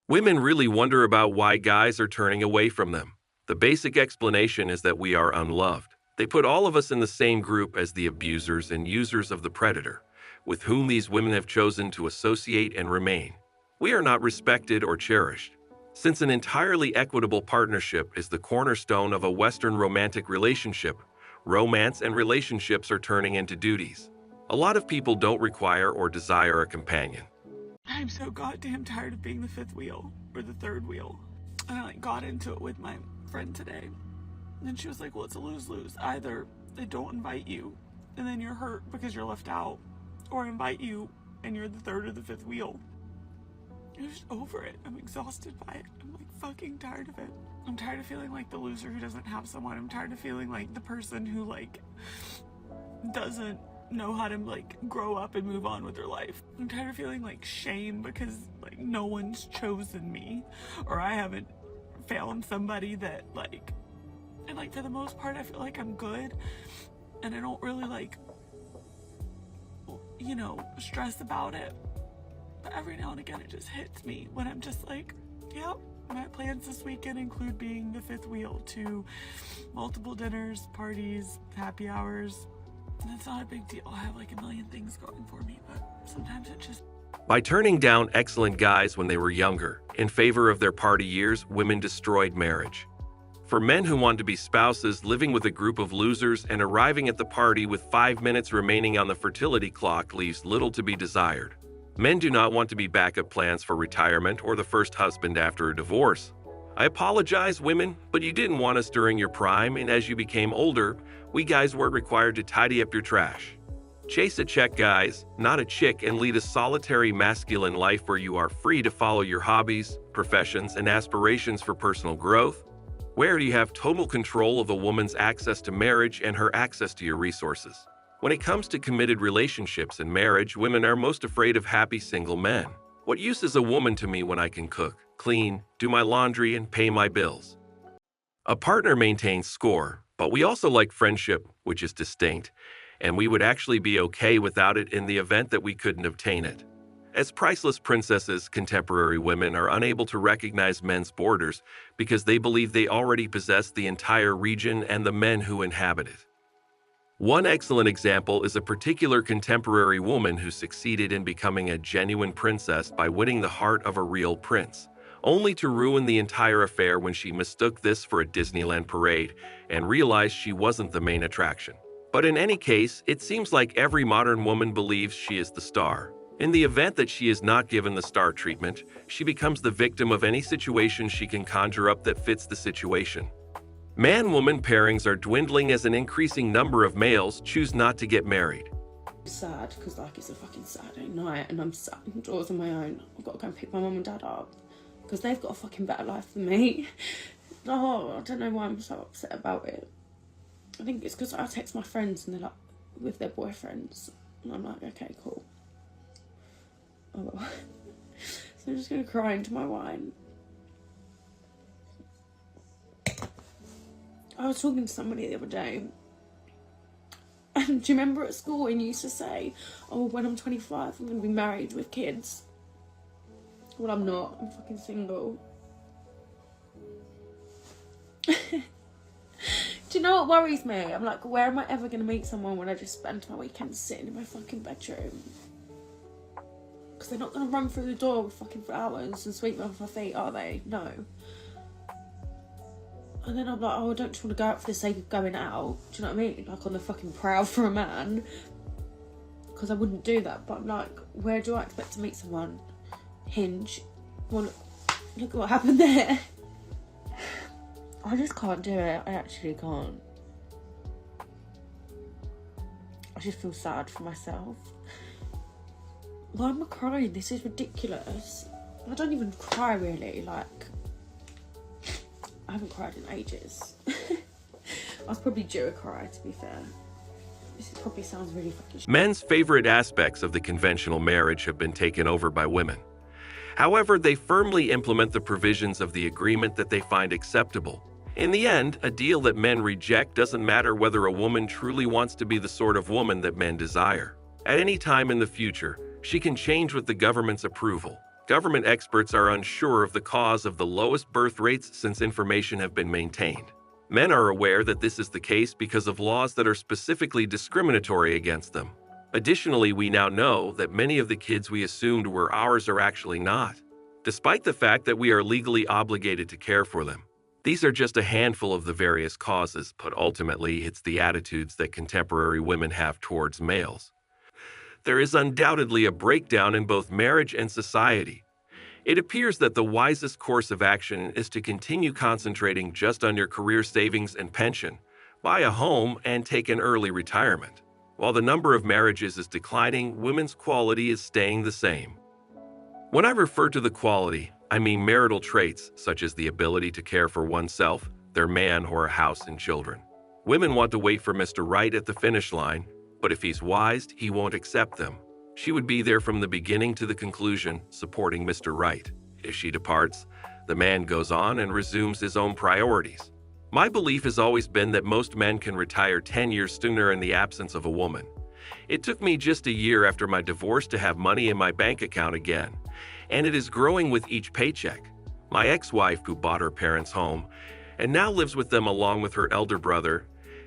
Women really wonder about why guys are turning away from them. The basic explanation is that we are unloved. They put all of us in the same group as the abusers and users of the predator, with whom these women have chosen to associate and remain. We are not respected or cherished. Since an entirely equitable partnership is the cornerstone of a Western romantic relationship, romance and relationships are turning into duties. A lot of people don't require or desire a companion. I'm so goddamn tired of being the fifth wheel or the third wheel. And I got into it with my friend today. And she was like, well, it's a lose-lose. Either they don't invite you and then you're hurt because you're left out, or invite you and you're the third or the fifth wheel. I'm just over it. I'm exhausted by it. I'm like fucking tired of it. I'm tired of feeling like the loser who doesn't have someone. I'm tired of feeling like the person who like doesn't know how to like grow up and move on with their life. I'm tired of feeling like shame because like no one's chosen me, or I haven't found somebody that like, and like for the most part I feel like I'm good and I don't really like, you know, stress about it. But every now and again it just hits me when I'm just like, yep, my plans this weekend include being the fifth wheel to multiple dinners, parties, happy hours. And it's not a big deal. I have like a million things going for me, but sometimes it just... By turning down excellent guys when they were younger, in favor of their party years, women destroyed marriage. For men who want to be spouses, living with a group of losers and arriving at the party with 5 minutes remaining on the fertility clock leaves little to be desired. Men do not want to be backup plans for retirement or the first husband after a divorce. I apologize, women, but you didn't want us during your prime, and as you became older, we guys weren't required to tidy up your trash. Chase a check, guys, not a chick, and lead a solitary masculine life where you are free to follow your hobbies, professions, and aspirations for personal growth. Where you have total control of a woman's access to marriage and her access to your resources. When it comes to committed relationships and marriage, women are most afraid of happy single men. What use is a woman to me when I can cook, clean, do my laundry, and pay my bills? A partner maintains score, but we also like friendship, which is distinct, and we would actually be okay without it in the event that we couldn't obtain it. As priceless princesses, contemporary women are unable to recognize men's borders because they believe they already possess the entire region and the men who inhabit it. One excellent example is a particular contemporary woman who succeeded in becoming a genuine princess by winning the heart of a real prince, only to ruin the entire affair when she mistook this for a Disneyland parade and realized she wasn't the main attraction. But in any case, it seems like every modern woman believes she is the star. In the event that she is not given the star treatment, she becomes the victim of any situation she can conjure up that fits the situation. Man-woman pairings are dwindling as an increasing number of males choose not to get married. Sad because like it's a fucking Saturday night and I'm sat indoors on my own. I've got to go and pick my mum and dad up because they've got a fucking better life than me. Oh, I don't know why I'm so upset about it. I think it's because I text my friends and they're like with their boyfriends and I'm like, okay, cool. Oh well. So I'm just gonna cry into my wine. I was talking to somebody the other day, and do you remember at school when you used to say, oh, when I'm 25 I'm going to be married with kids? Well, I'm not. I'm fucking single. Do you know what worries me? I'm like, where am I ever going to meet someone when I just spend my weekends sitting in my fucking bedroom? Because they're not going to run through the door with fucking flowers and sweep me off my feet, are they? No. And then I'm like, oh, I don't just want to go out for the sake of going out. Do you know what I mean? Like on the fucking prowl for a man. Because I wouldn't do that. But I'm like, where do I expect to meet someone? Hinge. Well, look what happened there. I just can't do it. I actually can't. I just feel sad for myself. Why am I crying? This is ridiculous. I don't even cry really, like... I haven't cried in ages. I was probably due a cry, to be fair. This probably sounds really fucking shit. Men's favorite aspects of the conventional marriage have been taken over by women. However, they firmly implement the provisions of the agreement that they find acceptable. In the end, a deal that men reject doesn't matter whether a woman truly wants to be the sort of woman that men desire. At any time in the future, she can change with the government's approval. Government experts are unsure of the cause of the lowest birth rates since information have been maintained. Men are aware that this is the case because of laws that are specifically discriminatory against them. Additionally, we now know that many of the kids we assumed were ours are actually not, despite the fact that we are legally obligated to care for them. These are just a handful of the various causes, but ultimately it's the attitudes that contemporary women have towards males. There is undoubtedly a breakdown in both marriage and society. It appears that the wisest course of action is to continue concentrating just on your career savings and pension, buy a home, and take an early retirement. While the number of marriages is declining, women's quality is staying the same. When I refer to the quality, I mean marital traits such as the ability to care for oneself, their man, or a house and children. Women want to wait for Mr. Right at the finish line, but if he's wise, he won't accept them. She would be there from the beginning to the conclusion, supporting Mr. Right. If she departs, the man goes on and resumes his own priorities. My belief has always been that most men can retire 10 years sooner in the absence of a woman. It took me just a year after my divorce to have money in my bank account again, and it is growing with each paycheck. My ex-wife, who bought her parents' home, and now lives with them along with her elder brother,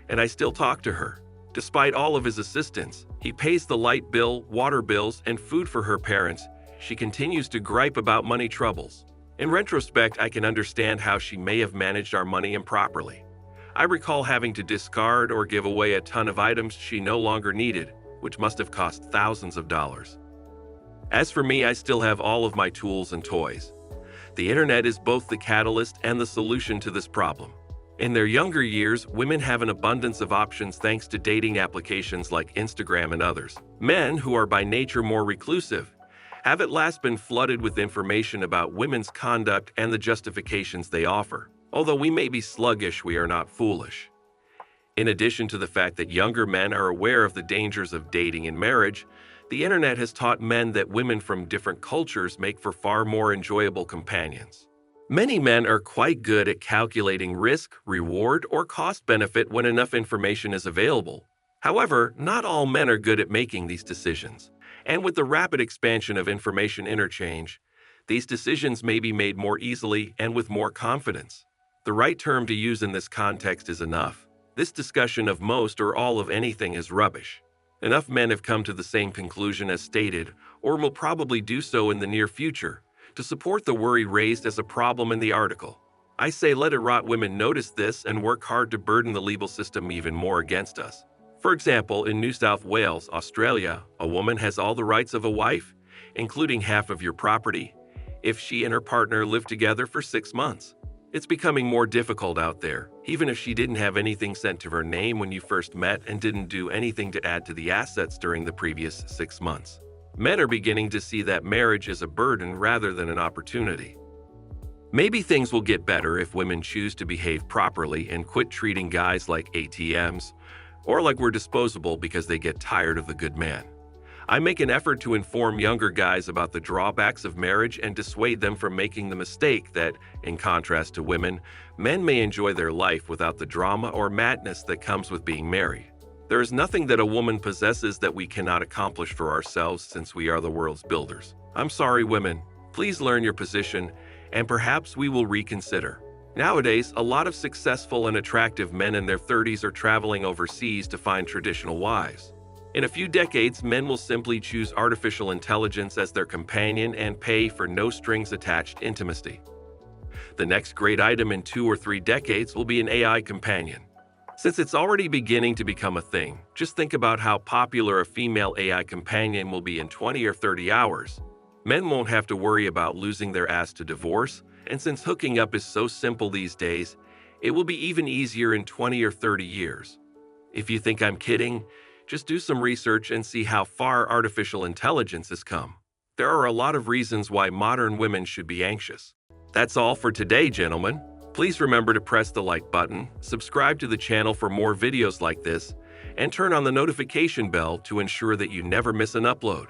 and I still talk to her. Despite all of his assistance, he pays the light bill, water bills, and food for her parents. She continues to gripe about money troubles. In retrospect, I can understand how she may have managed our money improperly. I recall having to discard or give away a ton of items she no longer needed, which must have cost thousands of dollars. As for me, I still have all of my tools and toys. The internet is both the catalyst and the solution to this problem. In their younger years, women have an abundance of options thanks to dating applications like Instagram and others. Men, who are by nature more reclusive, have at last been flooded with information about women's conduct and the justifications they offer. Although we may be sluggish, we are not foolish. In addition to the fact that younger men are aware of the dangers of dating and marriage, the internet has taught men that women from different cultures make for far more enjoyable companions. Many men are quite good at calculating risk, reward, or cost-benefit when enough information is available. However, not all men are good at making these decisions. And with the rapid expansion of information interchange, these decisions may be made more easily and with more confidence. The right term to use in this context is enough. This discussion of most or all of anything is rubbish. Enough men have come to the same conclusion as stated, or will probably do so in the near future, to support the worry raised as a problem in the article. I say let it rot. Women notice this and work hard to burden the legal system even more against us. For example, in New South Wales, Australia, a woman has all the rights of a wife, including half of your property, if she and her partner live together for 6 months. It's becoming more difficult out there, even if she didn't have anything sent to her name when you first met and didn't do anything to add to the assets during the previous 6 months. Men are beginning to see that marriage is a burden rather than an opportunity. Maybe things will get better if women choose to behave properly and quit treating guys like ATMs or like we're disposable because they get tired of the good man. I make an effort to inform younger guys about the drawbacks of marriage and dissuade them from making the mistake that, in contrast to women, men may enjoy their life without the drama or madness that comes with being married. There is nothing that a woman possesses that we cannot accomplish for ourselves since we are the world's builders. I'm sorry, women. Please learn your position, and perhaps we will reconsider. Nowadays, a lot of successful and attractive men in their 30s are traveling overseas to find traditional wives. In a few decades, men will simply choose artificial intelligence as their companion and pay for no-strings-attached intimacy. The next great item in 2 or 3 decades will be an AI companion. Since it's already beginning to become a thing, just think about how popular a female AI companion will be in 20 or 30 hours. Men won't have to worry about losing their ass to divorce, and since hooking up is so simple these days, it will be even easier in 20 or 30 years. If you think I'm kidding, just do some research and see how far artificial intelligence has come. There are a lot of reasons why modern women should be anxious. That's all for today, gentlemen. Please remember to press the like button, subscribe to the channel for more videos like this, and turn on the notification bell to ensure that you never miss an upload.